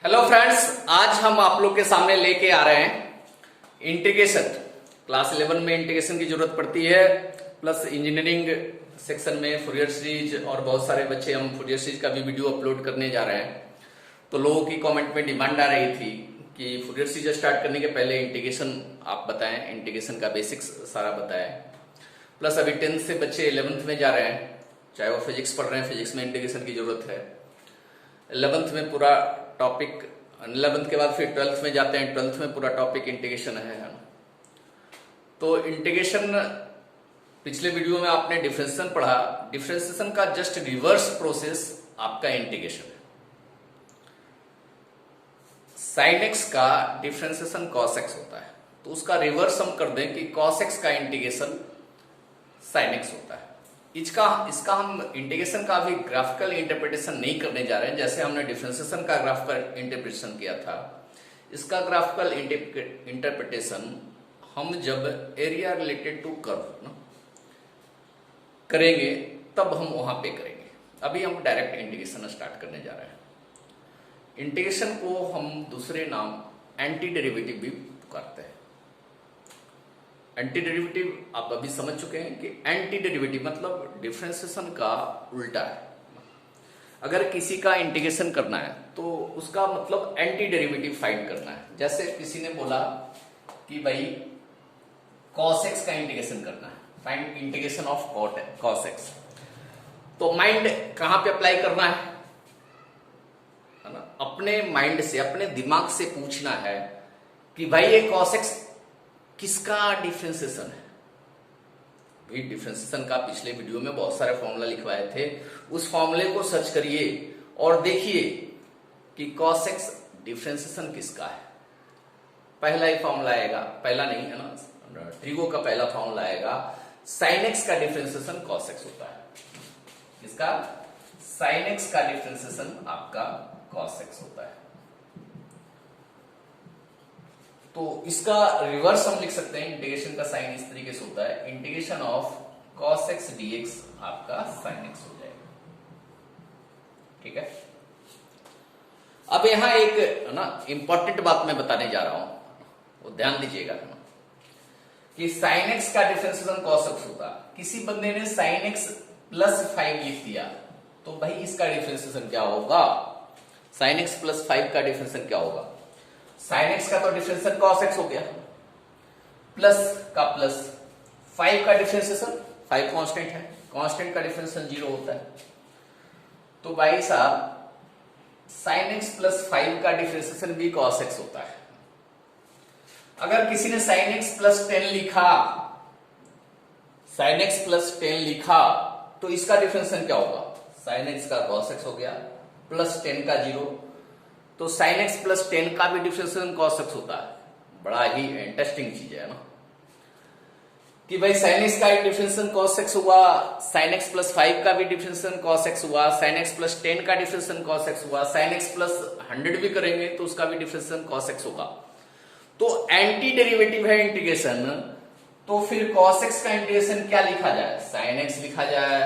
Hello friends, आज हम आप लोग के सामने लेके आ रहे हैं इंटीग्रेशन। क्लास 11 में इंटीग्रेशन की जरूरत पड़ती है, प्लस इंजीनियरिंग सेक्शन में फूरियर सीरीज और बहुत सारे बच्चे हम फूरियर सीरीज का भी वीडियो अपलोड करने जा रहे हैं। तो लोगों की कमेंट में डिमांड आ रही थी कि फूरियर सीरीज स्टार्ट करने के पहले इंटीग्रेशन आप बताएं, इंटीग्रेशन का बेसिक्स सारा बताएं। प्लस अभी 10th से बच्चे 11th में जा रहे हैं, चाहे वो फिजिक्स पढ़ रहे हैं, फिजिक्स में इंटीग्रेशन की जरूरत है। 11th में पूरा टॉपिक, 11th के बाद फिर 12th में जाते हैं, 12th में पूरा टॉपिक इंटीग्रेशन है ना। तो इंटीग्रेशन पिछले वीडियो में आपने डिफरेंशिएशन पढ़ा, डिफरेंशिएशन का जस्ट रिवर्स प्रोसेस आपका इंटीग्रेशन है। साइन एक्स का डिफरेंशिएशन कॉस एक्स होता है, तो उसका रिवर्स हम कर दें कि कॉस एक्स का इंटीग्रेशन साइन एक्स होता है। इसका हम इंटीग्रेशन का भी ग्राफिकल इंटरप्रिटेशन नहीं करने जा रहे हैं, जैसे हमने डिफरेंशिएशन का ग्राफिकल इंटरप्रिटेशन किया था। इसका ग्राफिकल इंटरप्रिटेशन हम जब एरिया रिलेटेड टू कर्व करेंगे तब हम वहां पे करेंगे। अभी हम डायरेक्ट इंटीग्रेशन स्टार्ट करने जा रहे हैं। इंटीग्रेशन को हम दूसरे नाम एंटी डेरिवेटिव भी करते हैं। एंटी डेरिवेटिव आप अभी समझ चुके हैं कि एंटी डेरिवेटिव मतलब डिफरेंशिएशन का उल्टा है। अगर किसी का इंटीग्रेशन करना है तो उसका मतलब एंटी डेरिवेटिव फाइंड करना है। जैसे किसी ने बोला कि भाई cos x का इंटीग्रेशन करना है, find integration of cos x। तो माइंड कहां पे अप्लाई करना है ना? अपने माइंड से, अपने दिमाग से पूछना है कि भाई ये cos x किसका डिफरेंशिएशन है। भाई डिफरेंशिएशन का पिछले वीडियो में बहुत सारे फॉर्मूला लिखवाए थे, उस फॉर्मूले को सर्च करिए और देखिए कि cos x डिफरेंशिएशन किसका है। पहला ही फॉर्मूला आएगा, पहला नहीं है ना, ट्रिगो का पहला फॉर्मूला आएगा, sin x का डिफरेंशिएशन cos x होता है। इसका sin x का डिफरेंशिएशन आपका cos x होता है। तो इसका रिवर्स हम लिख सकते हैं, इंटीग्रेशन का साइन इस तरीके से होता है, integration of cos x dx आपका sin x हो जाएगा। ठीक है। अब यहां एक ना इंपॉर्टेंट बात मैं बताने जा रहा हूं, वो ध्यान दीजिएगा ना, कि sin x का डिफरेंशिएशन cos x होता है। किसी बंदे ने sin x प्लस 5 लिख दिया, तो भाई इसका डिफरेंशिएशन क्या होगा? sin x प्लस 5 का डिफरेंशिएशन क्या होगा? sin x का तो डिफरेंशिएशन cos x हो गया, प्लस का प्लस 5 का डिफरेंशिएशन, 5 कांस्टेंट है, कांस्टेंट का डिफरेंशिएशन 0 होता है। तो भाई साहब sin x प्लस 5 का डिफरेंशिएशन भी cos x होता है। अगर किसी ने sin x प्लस 10 लिखा, sin x प्लस 10 लिखा, तो इसका डिफरेंशिएशन क्या होगा? sin x का cos x हो गया, प्लस 10 का 0, तो sin x प्लस 10 का भी डिफरेंशिएशन cos x होता है। बड़ा ही इंटरेस्टिंग चीज है ना, कि भाई sin x का डिफरेंशिएशन cos x हुआ, sin x प्लस 5 का भी डिफरेंशिएशन cos x हुआ, sin x प्लस 10 का डिफरेंशिएशन cos x हुआ, sin x प्लस 100 भी करेंगे तो उसका भी डिफरेंशिएशन cos x होगा। तो एंटी डेरिवेटिव है इंटीग्रेशन, तो फिर cos x का इंटीग्रेशन क्या लिखा जाए? sin x लिखा जाए,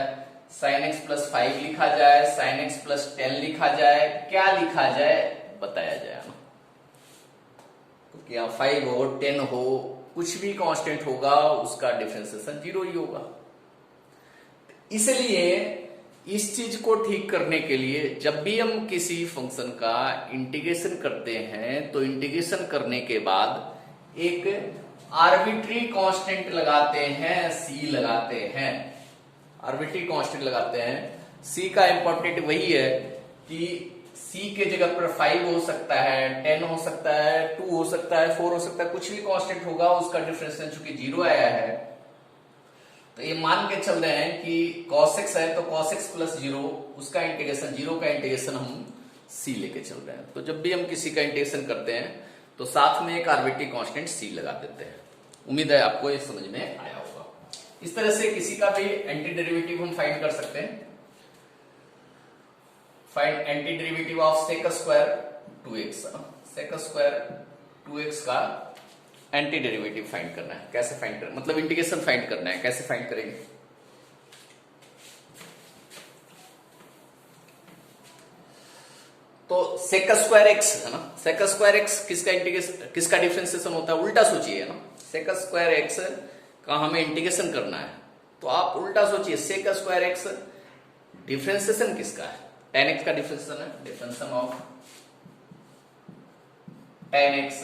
sin x प्लस 5 लिखा जाए, sin x प्लस 10 लिखा जाए, क्या लिखा जाए बताया जाए ना। क्योंकि यहाँ 5 हो 10 हो कुछ भी कांस्टेंट होगा, उसका डिफरेंशिएशन 0 ही होगा। इसलिए इस चीज को ठीक करने के लिए जब भी हम किसी फंक्शन का इंटीग्रेशन करते हैं, तो इंटीग्रेशन करने के बाद एक आर्बिट्री कांस्टेंट लगाते हैं, c लगाते हैं, आर्बिट्री कांस्टेंट लगाते हैं। c का इंपॉर्टेंट वही है कि c के जगह पर 5 हो सकता है, 10 हो सकता है, 2 हो सकता है, 4 हो सकता है, कुछ भी कांस्टेंट होगा, उसका डिफरेंशिएशन चूंकि 0 आया है, तो ये मान के चल रहे हैं कि cos x है तो cos x प्लस 0, उसका इंटीग्रेशन 0 का इंटीग्रेशन हम c लेके चल रहे हैं। तो जब भी हम किसी का इंटीग्रेशन करते हैं तो साथ में एक आर्बिट्री कांस्टेंट c लगा देते हैं। उम्मीद है आपको ये समझ में आया होगा। इस तरह से किसी का भी एंटी डेरिवेटिव हम फाइंड कर सकते हैं। Find anti derivative of sec square 2x, sec square 2x का एंटी डेरिवेटिव फाइंड करना है। कैसे फाइंड करना, मतलब इंटीग्रेशन फाइंड करना है, कैसे फाइंड करेंगे? तो सेक स्क्वायर एक्स है ना, सेक स्क्वायर एक्स किसका इंटीग्रेशन, किसका डिफरेंशिएशन होता है, उल्टा सोचिए ना। सेक स्क्वायर एक्स का हमें इंटीग्रेशन करना है, तो आप उल्टा सोचिए, सेक स्क्वायर एक्स डिफरेंशिएशन किसका है, tan x का डिफरेंशिएशन है, डिफरेंशिएशन ऑफ tan x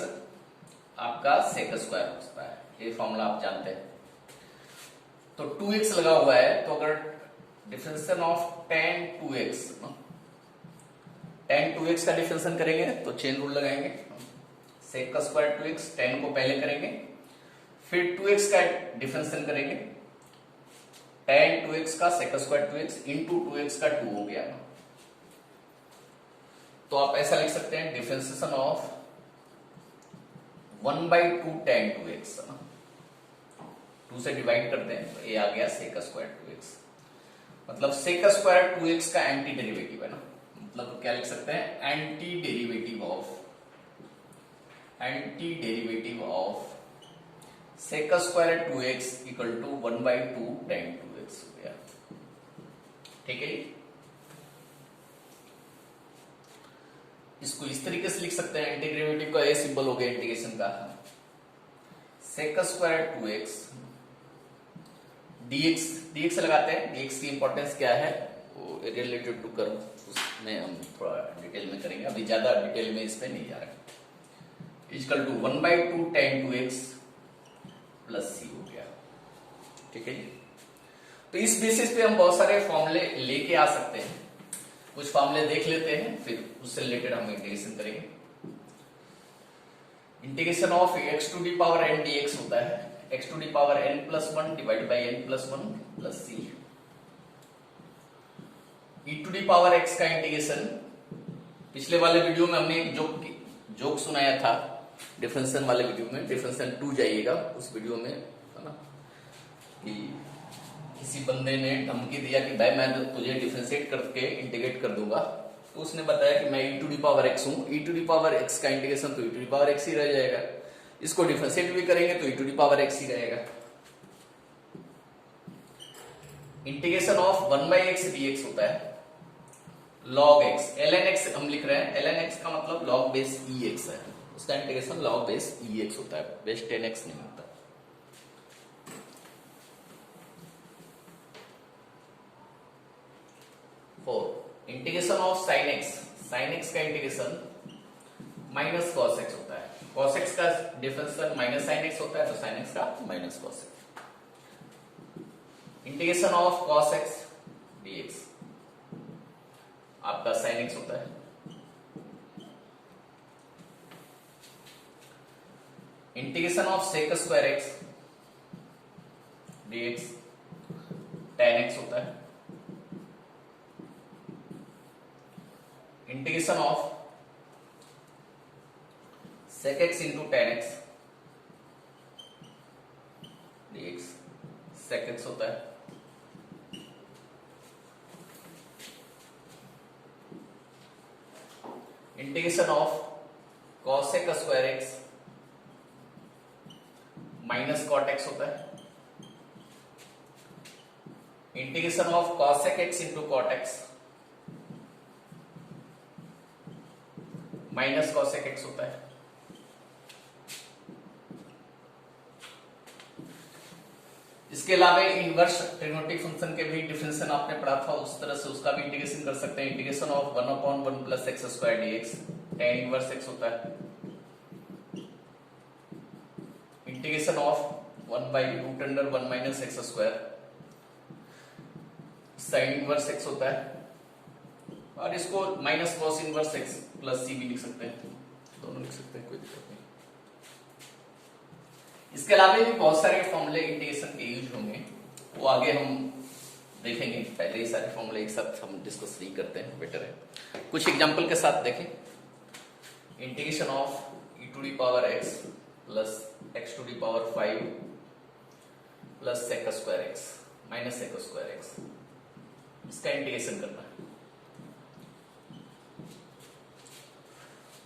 आपका सेक स्क्वायर होता है, ये फॉर्मूला आप जानते हैं। तो 2x लगा हुआ है, तो अगर differentiation of tan 2x, tan 2x का डिफरेंशिएशन करेंगे तो चेन रूल लगाएंगे, सेक का स्क्वायर 2x, tan को पहले करेंगे, फिर 2x का डिफरेंशिएशन करेंगे, tan 2x का सेक स्क्वायर 2x इंटू 2x का 2 हो गया। तो आप ऐसा लिख सकते हैं, डिफरेंशिएशन ऑफ 1/2 tan 2x, 2 से डिवाइड करते हैं तो ये आ गया सेक स्क्वायर 2x। मतलब सेक स्क्वायर 2x का एंटी डेरिवेटिव है ना, मतलब क्या लिख सकते हैं, anti derivative of sec square 2x equal to 1/2 tan 2x हो गया। ठीक है, इसको इस तरीके से लिख सकते हैं, एंटी डेरिवेटिव का ये सिंबल हो गया इंटीग्रेशन का, सेक स्क्वायर 2x dx लगाते हैं। dx की इंपॉर्टेंस क्या है, वो रिलेटेड टू कर्व, उसमें हम थोड़ा डिटेल में करेंगे, अभी ज्यादा डिटेल में इस पे नहीं जा रहा है। Equal to 1/2 tan 2x plus c हो गया। ठीक है जी, तो इस बेसिस पे हम बहुत सारे फॉर्मूले लेके आ सकते हैं, कुछ फॉर्मूले देख लेते हैं, फिर उससे रिलेटेड हम इंटीग्रेशन करेंगे। Integration of x to the power n dx होता है x to the power n+1 divide by n+1 plus c। e to the power x का इंटीग्रेशन, पिछले वाले वीडियो में हमने एक जोक सुनाया था, डिफरेंशिएशन वाले वीडियो में, डिफरेंशिएशन 2 जाइएगा उस वीडियो में, है ना, कि किसी बंदे ने धमकी दिया कि भाई मैं तुझे डिफरेंशिएट करके इंटीग्रेट कर दूंगा, तो उसने बताया कि मैं e to the power x हूं, e to the power x का इंटीग्रेशन तो e to the power x ही रह जाएगा, इसको डिफरेंशिएट भी करेंगे तो e to the power x ही रहेगा। इंटीग्रेशन ऑफ 1/x dx होता है log x, ln x हम लिख रहे हैं, ln x का मतलब log बेस ex है, उसका इंटीग्रेशन log बेस ex होता है, बेस 10x नहीं होता। इंटीग्रेशन ऑफ sin x का इंटीग्रेशन माइनस cos x होता है, cos x का डिफरेंशिएशन माइनस sin x होता है, तो sin x का minus cos x। Integration of cos x dx आपका sin x होता है। Integration of sec square x dx tan x होता है। Integration of sec x into tan x dx sec x होता है। Integration of cosec square x minus cot x होता है। Integration of cosec x into cot x minus cosec x होता है। इसके अलावा इनवर्स ट्रिग्नोमेट्रिक फंक्शन के भी डिफरेंशिएशन आपने पढ़ा था, उस तरह से उसका भी इंटीग्रेशन कर सकते हैं। Integration of 1/1 plus x square dx tan inverse x होता है। Integration of 1/√1 minus x square sin inverse x होता है, और इसको minus cos inverse x plus c भी लिख सकते हैं, दोनों लिख सकते हैं, कोई दिक्कत नहीं। इसके अलावा भी बहुत सारे फॉर्मूले इंटीग्रेशन के यूज होंगे, वो आगे हम देखेंगे, पहले ही सारे फॉर्मूले एक साथ हम डिस्कस नहीं करते हैं, बेटर है। कुछ एग्जांपल के साथ देखें। Integration of e to the power x plus x to the power 5 plus sec square x minus sec square x, इसका इंटीग्रेशन करना है।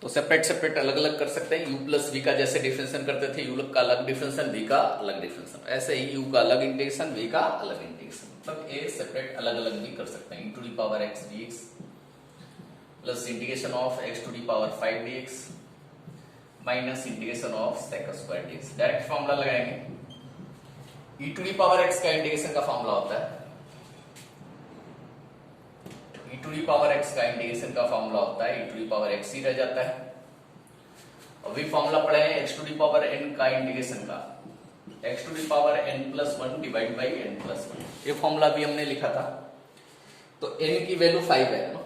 तो सेपरेट अलग अलग कर सकते हैं। u प्लस v का जैसे डिफरेंशिएशन करते थे, u का अलग डिफरेंशिएशन, v का अलग डिफरेंशिएशन, ऐसे ही u का अलग इंटीग्रेशन, v का अलग इंटीग्रेशन, मतलब ये सेपरेट अलग अलग भी कर सकते हैं। e to the power x dx plus integration of x to the power 5 dx minus integration of sec square dx। Direct formula लगाएंगे। e to the power x का इंटीग्रेशन का फॉर्मूला होता है e to the power x का integration का formula होता है e to the power x ही रह जाता है। अभी फॉर्मूला पढ़े हैं x to the power n का इंटीग्रेशन का x to the power n+1 divide by n+1। ये फॉर्मूला भी हमने लिखा था। तो n की वैल्यू 5 है ना,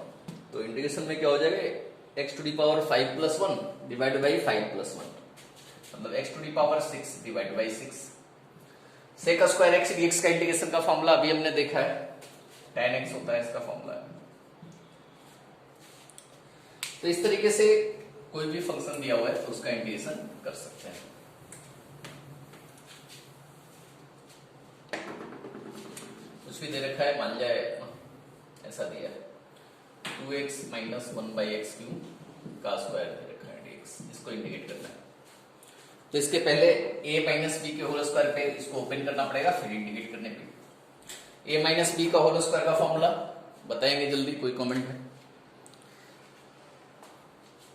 तो इंटीग्रेशन में क्या हो जाएगा x to the power 5+1 divide by 5+1 मतलब x to the power 6 divide by 6। Sec square x dx का इंटीग्रेशन का फॉर्मूला अभी हमने देखा है, tan x होता है इसका फॉर्मूला। तो इस तरीके से कोई भी फंक्शन दिया हुआ है तो उसका इंटीग्रेशन कर सकते हैं। कुछ भी दे रखा है, मान जाए ऐसा दिया है 2x माइनस 1/x³ का स्क्वायर दे रखा है dx, इसको इंटीग्रेट करना है। तो इसके पहले a माइनस बी के होल स्क्वायर पे इसको ओपन करना पड़ेगा, फिर इंटीग्रेट करने पे a माइनस बी का होल स्क्वायर का फॉर्मूला बताएंगे जल्दी, कोई कमेंट है?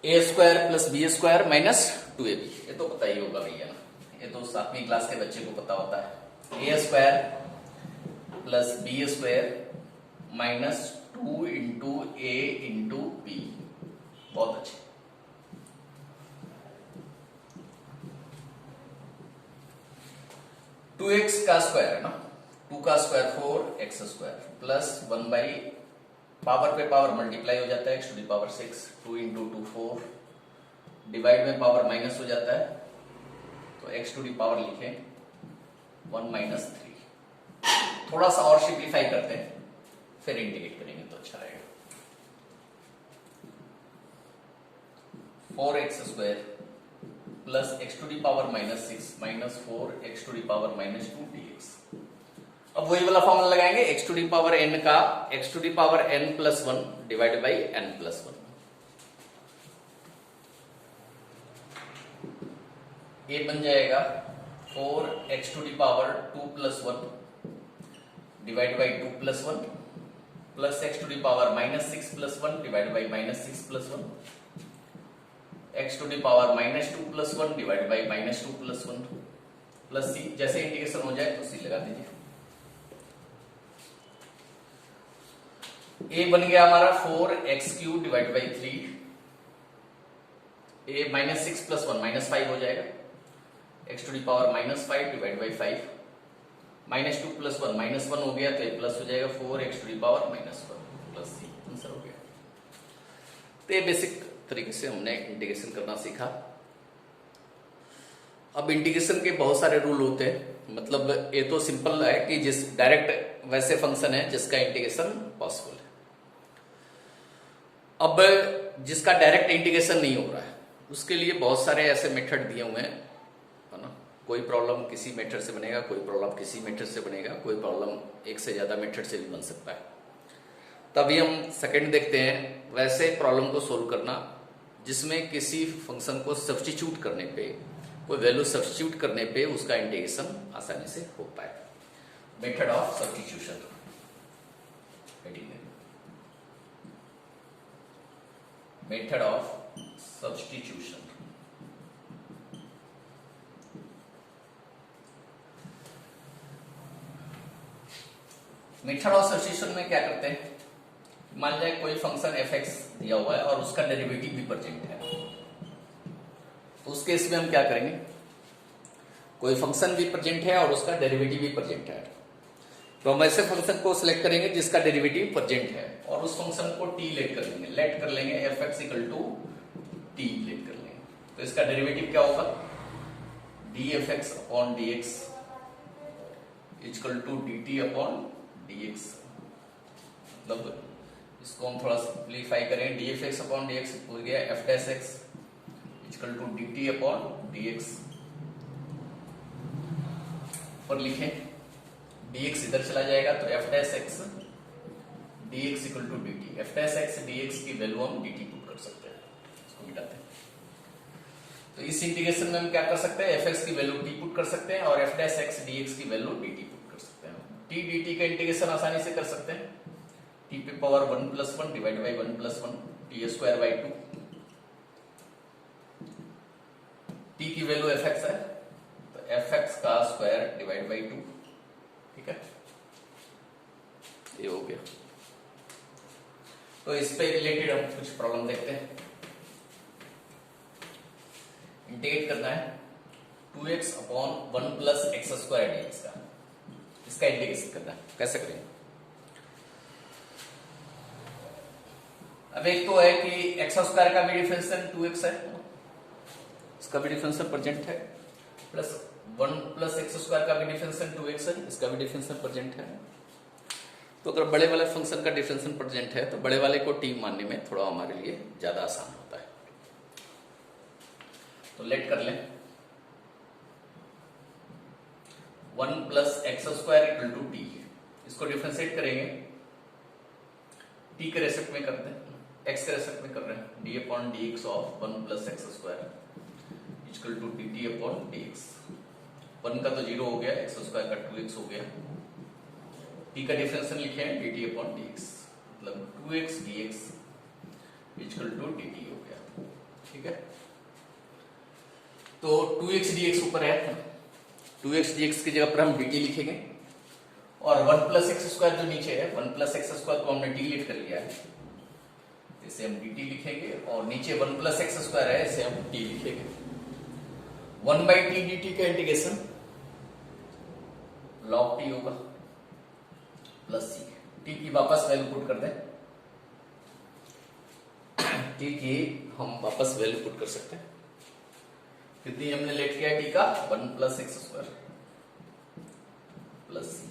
a square plus B square minus 2ab, ये तो पता ही होगा भैया ना, ये तो 7वीं क्लास के बच्चे को पता होता है। a square plus B square minus 2 into A into B. बहुत अच्छे। टू एक्स का स्क्वायर है ना, 2 का square 4x square plus 1 by power पे पावर मल्टीप्लाई हो जाता है x to the power 6, 2 into 2 4 divide में पावर माइनस हो जाता है तो x टू दी पावर लिखे 1 माइनस 3। थोड़ा सा और सिंप्लीफाई करते हैं फिर इंटीग्रेट करेंगे तो अच्छा रहेगा। 4x square plus x to the power minus 6 minus 4x to the power minus 2 dx। अब वही वाला फॉर्मूला लगाएंगे x to the power n का x to the power n+1 divide by n+1। ये बन जाएगा 4x to the power 2+1 divide by 2+1 plus x to the power minus 6+1 divide by minus 6+1 x to the power minus 2+1 divide by minus 2+1 plus c। जैसे integration हो जाए तो c लगा दीजिए। a बन गया हमारा 4x³ divide by 3, a minus 6+1 minus 5 हो जाएगा, x to the power minus 5 divide by 5 minus 2+1 minus 1 हो गया तो ये प्लस हो जाएगा 4x to the power minus 1 plus c। Answer हो गया। तो ये बेसिक तरीके से हमने इंटीग्रेशन करना सीखा। अब इंटीग्रेशन के बहुत सारे रूल होते हैं, मतलब ये तो सिंपल है कि जिस डायरेक्ट वैसे फंक्शन है जिसका इंटीग्रेशन पॉसिबल है। अब जिसका डायरेक्ट इंटीग्रेशन नहीं हो रहा है उसके लिए बहुत सारे ऐसे मेथड दिए हुए हैं, है ना। कोई प्रॉब्लम किसी मेथड से बनेगा, कोई प्रॉब्लम किसी मेथड से बनेगा, कोई प्रॉब्लम एक से ज्यादा मेथड से भी बन सकता है। तभी हम सेकंड देखते हैं वैसे प्रॉब्लम को सोल्व करना जिसमें किसी फंक्शन को सब्स्टिट्यूट करने पे, कोई वैल्यू सब्स्टिट्यूट करने पे उसका इंटीग्रेशन आसानी से हो पाए। Method of substitution. Method of substitution. Method of substitution में क्या करते हैं, मान जाए कोई फंक्शन f(x) दिया हुआ है और उसका डेरिवेटिव भी प्रेजेंट है, तो उस केस में हम क्या करेंगे, कोई फंक्शन भी प्रेजेंट है और उसका डेरिवेटिव भी प्रेजेंट है, तो हम ऐसे फंक्शन को सिलेक्ट करेंगे जिसका डेरिवेटिव प्रेजेंट है और उस फंक्शन को t लेट कर लेंगे, f(x) = t लेट कर लेंगे। तो इसका डेरिवेटिव क्या होगा, dfx upon dx = dt upon dx। मतलब इसको हम थोड़ा सिंप्लीफाई करें, dfx अपॉन dx हो गया f(x) = dt अपॉन dx। और लिखें dx इधर चला जाएगा तो f(x) dx = dt। f(x) dx की वैल्यू हम dt पुट कर सकते हैं, इसको मिटाते हैं। तो इस इंटीग्रेशन में हम क्या कर सकते हैं, fx की वैल्यू t पुट कर सकते हैं और f(x) dx की वैल्यू dt पुट कर सकते हैं। t dt का इंटीग्रेशन आसानी से कर सकते हैं, t पे power 1+1 divide by 1+1 T square by 2, T की वैल्यू एफ एक्स है तो एफ एक्स का स्क्वायर डिवाइड बाई 2, ठीक है, ये हो गया। तो इस पे रिलेटेड हम कुछ प्रॉब्लम देखते हैं। इंटीग्रेट करना है 2x upon 1 plus X square dx का, इसका इंटीग्रेशन करना है, कैसे करेंगे? अब एक तो है कि एक्स स्क्वायर का भी डिफरेंशियल 2x है, इसका भी डिफरेंशियल प्रेजेंट है, प्लस 1 प्लस एक्स स्क्वायर का भी डिफरेंशियल 2x है, इसका भी डिफरेंशियल प्रेजेंट है। तो अगर बड़े वाले फंक्शन का डिफरेंशियल प्रेजेंट है तो बड़े वाले को t मानने में थोड़ा हमारे लिए ज्यादा आसान होता है। तो लेट कर लें 1 plus X square equal to T, इसको डिफरेंशिएट करेंगे, t के रेस्पेक्ट में करते हैं, x के रेस्पेक्ट में कर रहे हैं, D upon D X of 1 plus X square equal to D T upon D X. 1 का तो 0 हो गया, एक्स स्क्वायर का 2x हो गया, t का डिफरेंशियल लिखे हैं D T upon D X, मतलब 2x dx equal to D T हो गया, ठीक है। तो 2x dx ऊपर है, 2x dx की जगह पर हम dt लिखेंगे, और 1 प्लस एक्स स्क्वायर जो नीचे है, 1 प्लस एक्स स्क्वायर को हमने डिलीट कर लिया है, इसे हम dt लिखेंगे, और नीचे 1 प्लस एक्स स्क्वायर है, इसे हम t लिखेंगे। 1 बाई टी dt का इंटीग्रेशन log t होगा प्लस सी, टी की वापस वैल्यू पुट कर दें, टी की हम वापस वैल्यू पुट कर सकते हैं, कितनी हमने लेट किया टी का 1 plus X square plus C,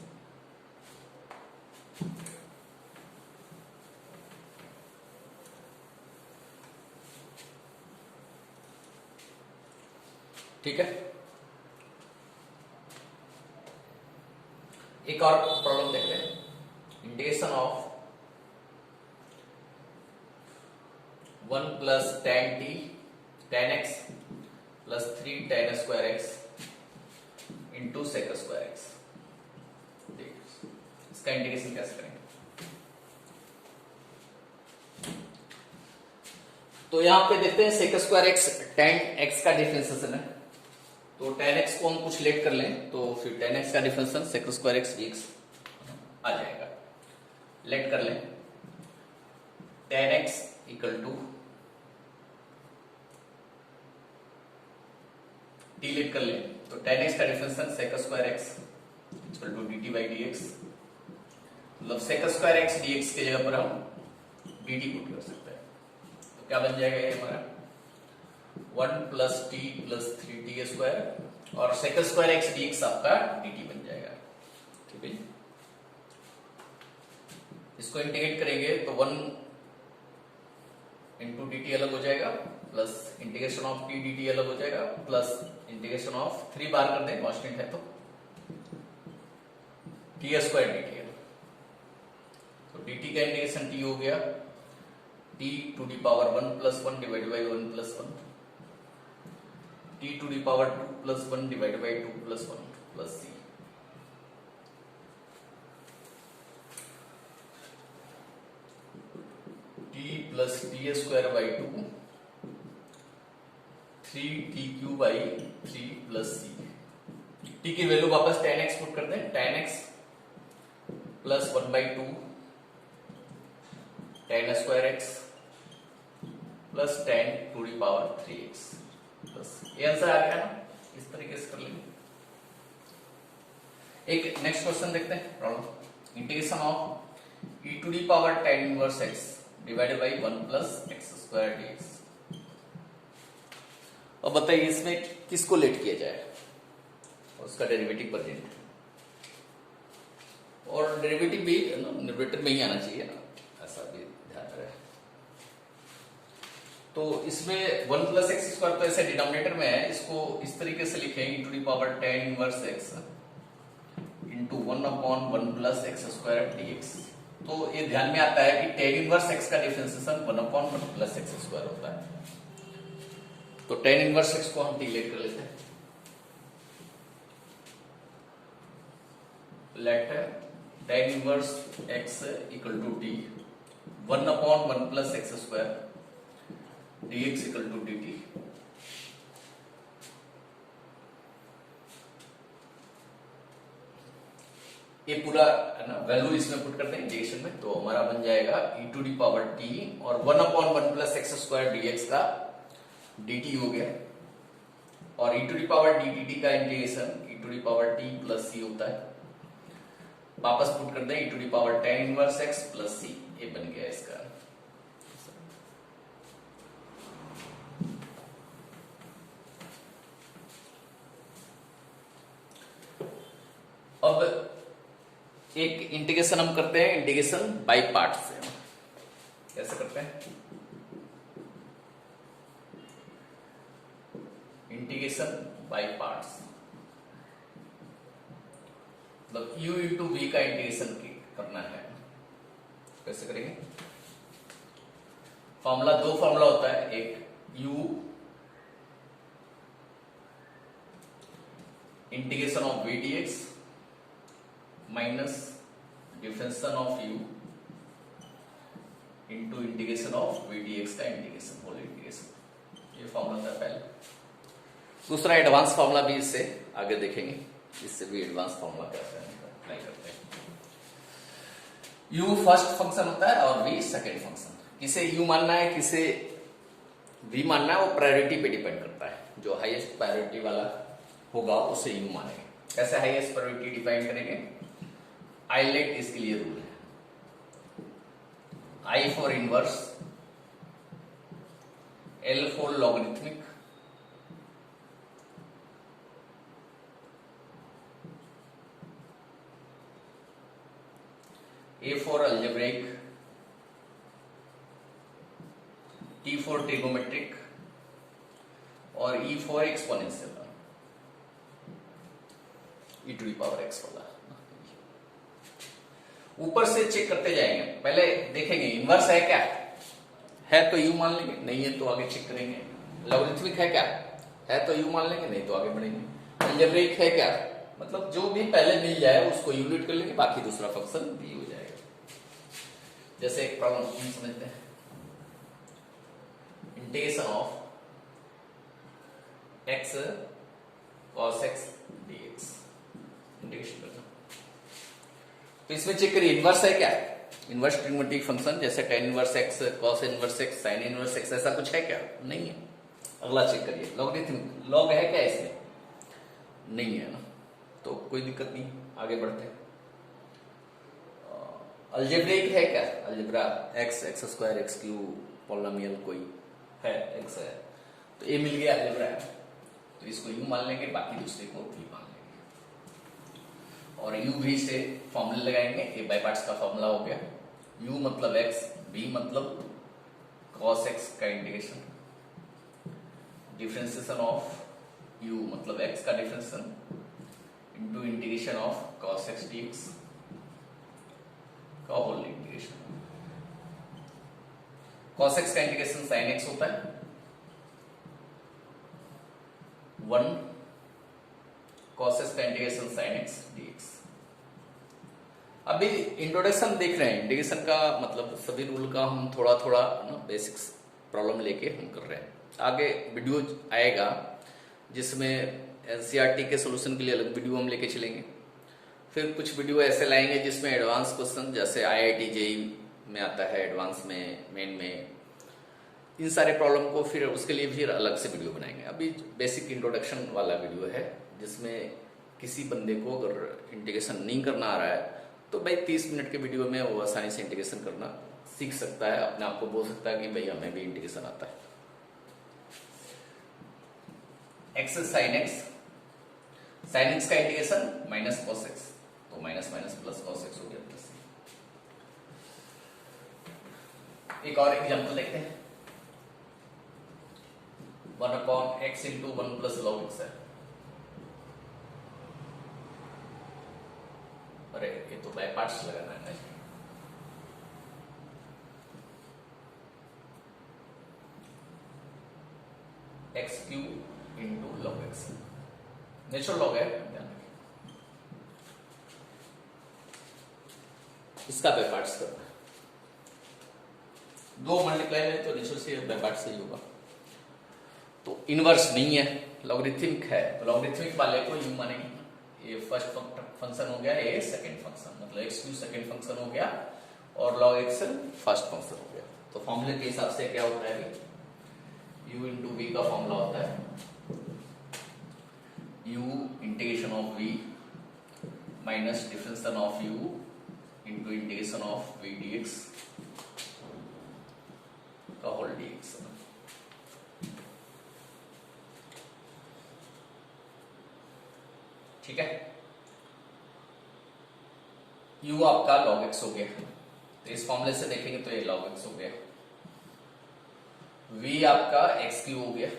ठीक है। एक और प्रॉब्लम देखते हैं, integration of 1 plus tan t tan x plus 3 tan square x into sec square x, इसका इंटीग्रेशन कैसे करेंगे? तो यहां पे देखते हैं sec square x tan x का डिफरेंशिएशन है, तो tan x को हम कुछ लेट कर लें तो फिर tan x का differential sec square x dx आ जाएगा। लेट कर लें tan x equal to t let कर लें तो tan x का differential sec square x equal to dt by dx, मतलब सेक स्क्वायर x dx की जगह पर हम dt पुट कर सकते हैं, तो क्या बन जाएगा ये हमारा 1 plus T plus 3t square, और सेक स्क्वायर x dx आपका dt बन जाएगा, ठीक है। इसको इंटीग्रेट करेंगे तो 1 इंटू dt अलग हो जाएगा, plus integration of t dt अलग हो जाएगा, प्लस इंटीग्रेशन ऑफ 3 बार कर दें, कांस्टेंट है तो t स्क्वायर dt है, तो dt का इंटीग्रेशन t हो गया t to the power 1 plus 1 divide by 1 plus 1, t to the power 2 plus 1 divide by 2 plus 1 plus c, t plus T square by 2 3t³ by 3 plus C, t की value वापस tan x put करते हैं, tan x plus 1 by 2 tan square x plus tan to the power 3x plus, ये answer आ गया ना, इस तरीके से कर लेंगे। एक नेक्स्ट क्वेश्चन देखते हैं problem, integration of e to the power tan inverse x divided by 1 plus X square dx। अब बताइए इसमें किसको लेट किया जाए, उसका डेरिवेटिव प्रेजेंट है, और डेरिवेटिव भी न्यूमरेटर में ही आना चाहिए ना, ऐसा भी ध्यान रहे। तो इसमें 1 प्लस एक्स स्क्वायर तो ऐसे डिनोमिनेटर में है, इसको इस तरीके से लिखें e to the power tan inverse x into 1 upon 1 plus X square dx। तो ये ध्यान में आता है कि tan इनवर्स x का differentiation 1 upon 1 plus X square होता है, तो tan इनवर्स x को हम डिलीट कर लेते हैं, let tan inverse x equal to t 1 upon 1 plus X square dx equal to dt। ये पूरा है ना वैल्यू इसमें पुट करते हैं इंटीग्रेशन में, तो हमारा बन जाएगा e to the power t और 1/1 प्लस एक्स स्क्वायर dx का dt हो गया, और e to the power dt का integration e to the power t plus c होता है। वापस पुट करते हैं e to the power tan inverse x plus c, ये बन गया इसका। अब एक इंटीग्रेशन हम करते हैं, इंटीग्रेशन बाय पार्ट से। कैसे करते हैं? इंटीग्रेशन बाय पार्ट्स, मतलब u इंटू v का इंटीग्रेशन करना है। कैसे करेंगे? फॉर्मूला, दो फॉर्मूला होता है, एक u integration of v dx minus differentiation of u into integration of v dx का इंटीग्रेशन, होल इंटीग्रेशन। ये फॉर्मूला था पहले। दूसरा एडवांस फॉर्मूला भी इससे आगे देखेंगे, इससे भी एडवांस फॉर्मूला कैसे अप्लाई करते हैं। u फर्स्ट फंक्शन होता है और v सेकेंड फंक्शन। किसे u मानना है, किसे v मानना है, वो प्रायोरिटी पे डिपेंड करता है। जो हाईएस्ट प्रायोरिटी वाला होगा उसे u मानेंगे। कैसे हाईएस्ट प्रायोरिटी डिफाइन करेंगे? आइलेट इसके लिए रूल है, I for inverse, L for logarithmic, A for algebraic, T for trigonometric और E for exponential, e to the power x वाला। ऊपर से चेक करते जाएंगे, पहले देखेंगे इनवर्स है क्या, है तो u मान लेंगे, नहीं है तो आगे चेक करेंगे। लॉगरिथमिक है क्या, है तो u मान लेंगे, नहीं तो आगे बढ़ेंगे। अलजेब्रिक है क्या, मतलब जो भी पहले मिल जाए उसको यूनिट कर लेंगे, बाकी दूसरा फंक्शन भी हो जाएगा। जैसे एक प्रॉब्लम हम समझते हैं, integration of x cos x dx, integration करना। तो इसमें चेक करिए इनवर्स है क्या, इनवर्स ट्रिग्नोमेट्रिक फंक्शन जैसे tan inverse x, cos inverse x, sin inverse x, ऐसा कुछ है क्या? नहीं है। अगला चेक करिए लॉगरिथमिक, लॉग है क्या इसमें? नहीं है ना, तो कोई दिक्कत नहीं, आगे बढ़ते हैं। अलजेब्रिक है क्या, algebra x square x cube polynomial कोई है, x है, तो ये मिल गया अलजेब्रा, तो इसको u मान लेंगे, बाकी दूसरे को v मान लेंगे। और u v से फॉर्मूला लगाएंगे, ये बाय पार्ट्स का फॉर्मूला हो गया। u मतलब x, v मतलब cos x का इंटीग्रेशन, डिफरेंशिएशन ऑफ u मतलब x का differentiation into integration of cos x dx का होल इंटीग्रेशन। cos x का इंटीग्रेशन sin x होता है 1 cos x का इंटीग्रेशन sin x dx। अभी इंट्रोडक्शन देख रहे हैं, इंटीग्रेशन का मतलब सभी रूल का हम थोड़ा थोड़ा ना बेसिक्स प्रॉब्लम लेके हम कर रहे हैं। आगे वीडियो आएगा जिसमें एनसीईआरटी के सॉल्यूशन के लिए अलग वीडियो हम लेके चलेंगे। फिर कुछ वीडियो ऐसे लाएंगे जिसमें एडवांस क्वेश्चन जैसे आईआईटी जेईई में आता है, एडवांस में, मेन में, इन सारे प्रॉब्लम को फिर उसके लिए फिर अलग से वीडियो बनाएंगे। अभी बेसिक इंट्रोडक्शन वाला वीडियो है जिसमें किसी बंदे को अगर इंटीग्रेशन नहीं करना आ रहा है तो भाई 30 मिनट के वीडियो में वो आसानी से इंटीग्रेशन करना सीख सकता है, अपने आप को बोल सकता है कि भाई हमें भी इंटीग्रेशन आता है। x sin x, sin x का इंटीग्रेशन माइनस cos x, तो minus minus plus cos x हो गया प्लस। एक और एग्जांपल देखते हैं, 1/x into 1 plus log x है। अरे ये तो बाय पार्ट्स लगाना है ना, x cube into log x, natural log है, इसका बाय पार्ट्स करना है। 2 मल्टीप्लाई में तो नेचुरल से बाय पार्ट्स से ही होगा। इनवर्स नहीं है, लॉगरिथमिक है, तो लॉगरिथमिक वाले को यू मानेंगे। ये फर्स्ट फंक्शन हो गया, ये सेकंड फंक्शन, मतलब एक्स क्यू सेकंड फंक्शन हो गया और लॉग एक्स फर्स्ट फंक्शन हो गया। तो फॉर्मूले के हिसाब से क्या होता है, u इंटू वी का फॉर्मूला होता है u integration of v minus differential of u into integration of v dx का होल dx। ठीक है, u आपका log x हो गया, तो इस फॉर्मूले से देखेंगे तो ये log x हो गया, v आपका x क्यू हो गया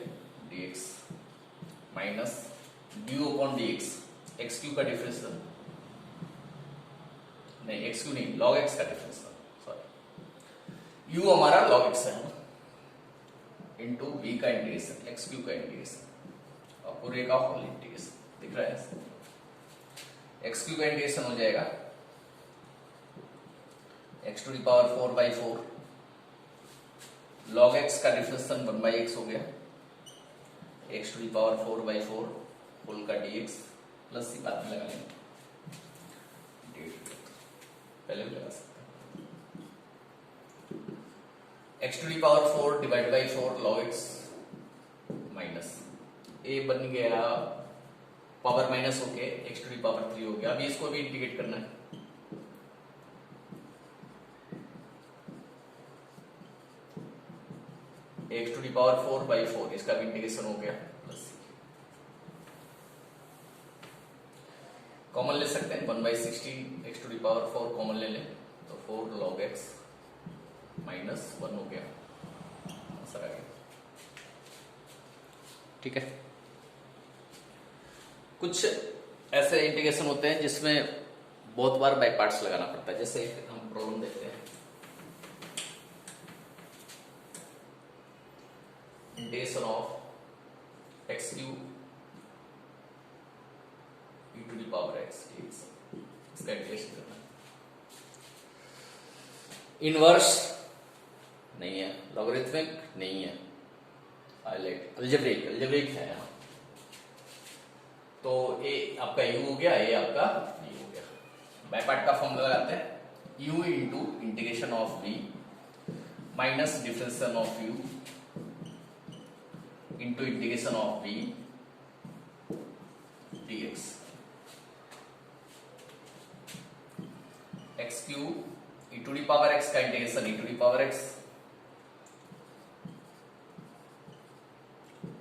dx minus du upon dx, x Q का डिफरेंस नहीं, x क्यू नहीं, log x का डिफरेंस, सॉरी, u हमारा log x है इंटू v का इंटीग्रेशन, x क्यू का इंटीग्रेशन और पूरे का होल इंटीग्रेशन, दिख रहा है, x क्यू का इंटीग्रेशन हो जाएगा x to the power 4/4, log x का डिफरेंस 1/x हो गया, x to the power 4/4 whole का dx प्लस सी बाद में लगा लेंगे, पहले भी लगा सकते हैं, x to the power 4 divide by 4 log x minus a बन गया पावर माइनस होके x टू दी पावर 3 हो गया। अभी इसको भी इंटीग्रेट करना है, x टू दी पावर 4/4, इसका भी इंटीग्रेशन हो गया प्लस कॉमन ले सकते हैं 1/16, x to the power 4 common ले लें तो 4 log x माइनस 1 हो गया, आंसर आ गया। ठीक है, कुछ ऐसे इंटीग्रेशन होते हैं जिसमें बहुत बार बाय पार्ट्स लगाना पड़ता है, जैसे हम प्रॉब्लम देखते हैं, integration of X cube E to the power x dx, इसका इंटीग्रेशन करना, इनवर्स नहीं है, लॉगरिथमिक नहीं है, हाईलाइट अलजेब्रिक है, तो ये आपका u हो गया, ये आपका v हो गया। बाय पार्ट का फॉर्मूला लगाते हैं, u into integration of v minus differential of u into integration of v dx, x cube e to the power x का integration e to the power x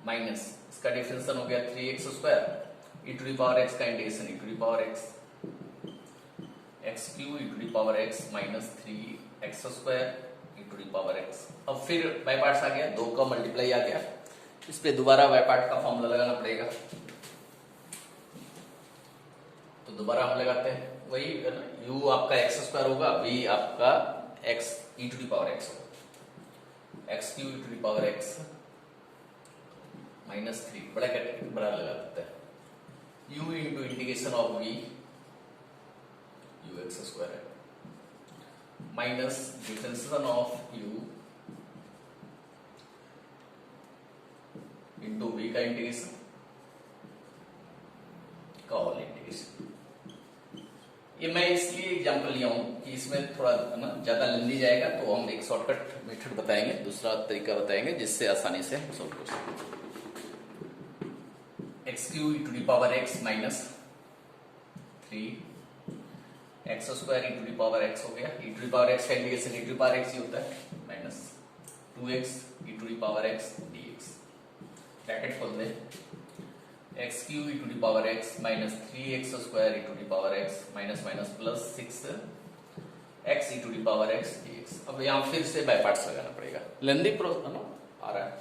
minus इसका differential हो गया 3x square, e to the power x का integration e to the power x, x cube e to the power x minus 3x square e to the power x। अब फिर by parts आ गया, 2 का multiply आ गया, इस पे दोबारा by part का फॉर्मूला लगाना पड़ेगा, तो दोबारा हम लगाते हैं, वही u आपका x स्क्वायर होगा, v आपका x e to the power x होगा, x cube e to the power x minus 3, बड़ा लगा देते हैं, u into integration of v u x square है minus differential of u into v का integration का होल इंटीग्रेशन। ये मैं इसलिए एग्जांपल लिया हूं कि इसमें थोड़ा ना ज्यादा लंबी जाएगा, तो हम एक शॉर्टकट मेथड बताएंगे, दूसरा तरीका बताएंगे जिससे आसानी से हम सॉल्व कर सकें। X cube E to the power x minus 3 x square e to the power x हो गया, e to the power x का integration e to the power x ही होता है, minus 2x e to the power x dx, bracket खोल दें, x cube E to the power x minus 3x square e to the power x minus minus plus 6x e to the power x dx। अब यहां फिर से by parts लगाना पड़ेगा, lengthy process आ रहा है,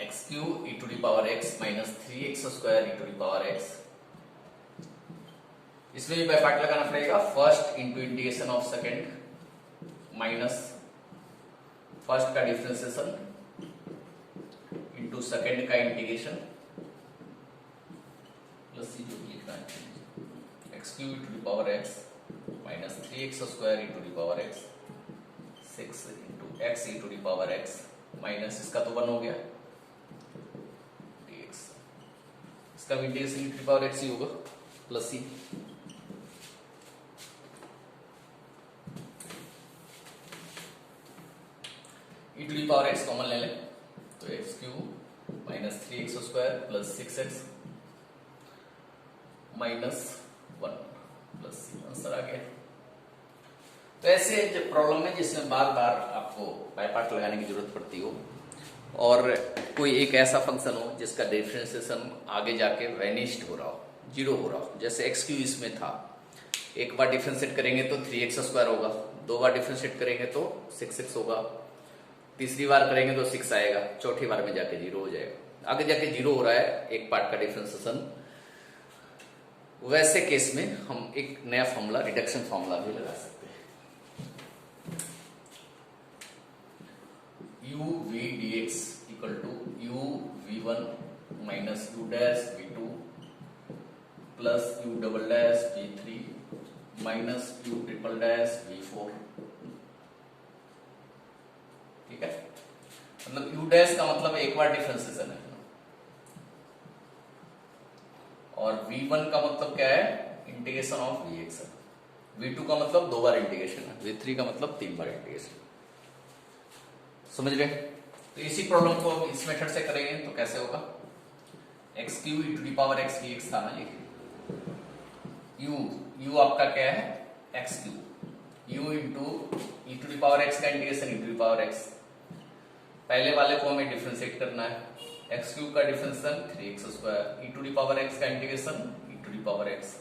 x cube E to the power x minus 3x square e to the power x, इसमें भी बाय पार्ट लगाना पड़ेगा, first into integration of second minus first का डिफरेंशिएशन इंटू सेकेंड का इंटीग्रेशन प्लस जो लिखना है, x cube E to the power x minus 3x square e to the power x 6 into x e to the power x minus इसका तो 1 हो गया dx, इसका भी integration e to the power x ही होगा plus c, e to the power x common ले लें तो x cube minus 3x square plus 6x minus 1 plus c, answer आ गया। तो ऐसे जो प्रॉब्लम है जिसमें बार बार आपको बाय पार्ट लगाने की जरूरत पड़ती हो और कोई एक ऐसा फंक्शन हो जिसका डिफरेंशिएशन आगे जाके वैनिश्ड हो रहा हो, जीरो हो रहा हो, जैसे एक्स क्यू इसमें था, एक बार डिफरेंशिएट करेंगे तो 3x स्क्वायर होगा, दो बार डिफरेंशिएट करेंगे तो 6x होगा, तीसरी बार करेंगे तो 6 आएगा, चौथी बार में जाके जीरो हो जाएगा, आगे जाके जीरो हो रहा है एक पार्ट का डिफरेंशिएशन। वैसे केस में हम एक नया फॉर्मूला, रिडक्शन फॉर्मूला भी लगा सकते हैं। u v dx equal to u v1 minus u dash v2 plus u double dash v3 minus u triple dash v4। ठीक है, मतलब u डैश का मतलब एक बार डिफरेंशिएशन है और v1 का मतलब क्या है, इंटीग्रेशन ऑफ vx है, v2 का मतलब दो बार इंटीग्रेशन है, v3 का मतलब 3 बार इंटीग्रेशन। समझ रहे? तो इसी प्रॉब्लम को इस मेथड से करेंगे तो कैसे होगा, x cube E to the power x d x था ना ये, u आपका क्या है x cube, u into e to the power x का integration e to the power x, पहले वाले को हमें डिफरेंशिएट करना है, एक्स क्यूब का differentiation 3x square, e to the power x का integration e to the power x,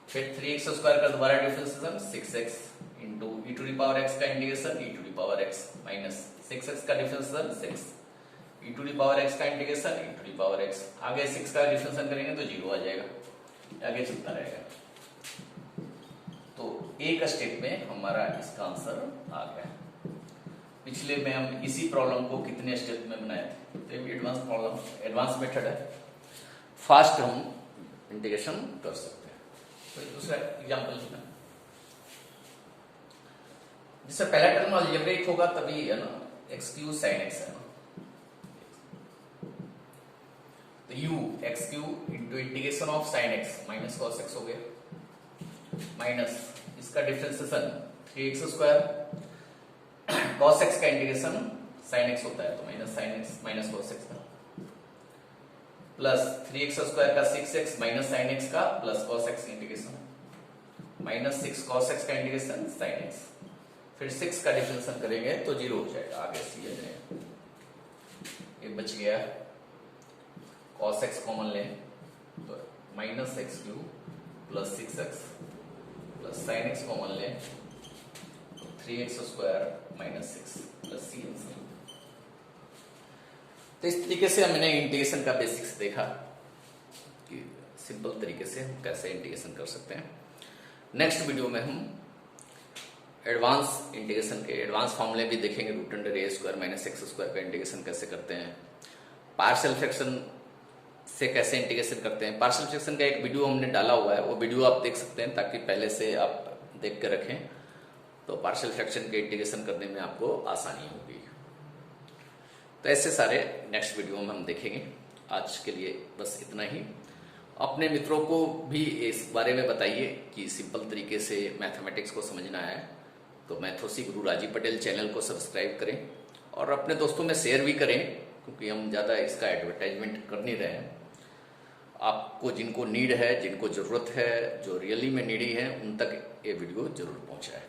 फिर 3x स्क्वायर का दोबारा differentiation 6x into e to the power x का integration e to the power x minus 6x का differentiation 6, e to the power x का integration e to the power x, आगे 6 का differentiation करेंगे तो 0 आ जाएगा, आगे चलता रहेगा। तो एक स्टेप में हमारा इसका आंसर आ गया। पिछले में हम इसी प्रॉब्लम को कितने स्टेप में बनाए थे, तो ये एडवांस प्रॉब्लम, एडवांस मेथड है, फास्ट हम इंटीग्रेशन कर सकते हैं। तो दूसरा एग्जांपल है, जिससे पहला टर्म अलजेब्रिक होगा तभी है ना, एक्स क्यू साइन एक्स है ना, तो u x Q into integration of sine x minus cos x हो गया, माइनस इसका differentiation 3x square, cos x का इंटीग्रेशन sin x होता है तो minus sin x minus cos x का, प्लस 3x स्क्वायर का 6x माइनस sin x का plus cos x integration, minus 6 cos x का इंटीग्रेशन sin x, फिर 6 का डिफरेंशिएशन करेंगे तो 0 हो जाएगा, आगे c आ जाएगा, ये बच गया, cos x कॉमन लें तो minus x cube plus 6x plus sin x common लें 3x square minus 6 plus c answer. तो इस तरीके से हमने इंटीग्रेशन का बेसिक्स देखा कि सिंपल तरीके से हम कैसे इंटीग्रेशन कर सकते हैं। नेक्स्ट वीडियो में हम एडवांस इंटीग्रेशन के एडवांस फॉर्मूले भी देखेंगे, रूट अंडर ए स्क्वायर माइनस एक्स स्क्वायर का इंटीग्रेशन कैसे करते हैं, पार्शियल फ्रैक्शन से कैसे इंटीग्रेशन करते हैं। पार्शियल फ्रैक्शन का एक वीडियो हमने डाला हुआ है, वो वीडियो आप देख सकते हैं ताकि पहले से आप देख कर रखें, तो पार्शियल फ्रैक्शन के इंटीग्रेशन करने में आपको आसानी होगी। तो ऐसे सारे नेक्स्ट वीडियो में हम देखेंगे। आज के लिए बस इतना ही। अपने मित्रों को भी इस बारे में बताइए कि सिंपल तरीके से मैथमेटिक्स को समझना है तो मैथोसी गुरु राजीव पटेल चैनल को सब्सक्राइब करें और अपने दोस्तों में शेयर भी करें, क्योंकि हम ज़्यादा इसका एडवर्टाइजमेंट कर नहीं रहे हैं। आपको जिनको नीड है, जिनको ज़रूरत है, जो रियली में नीडी है, उन तक ये वीडियो जरूर पहुँचाए।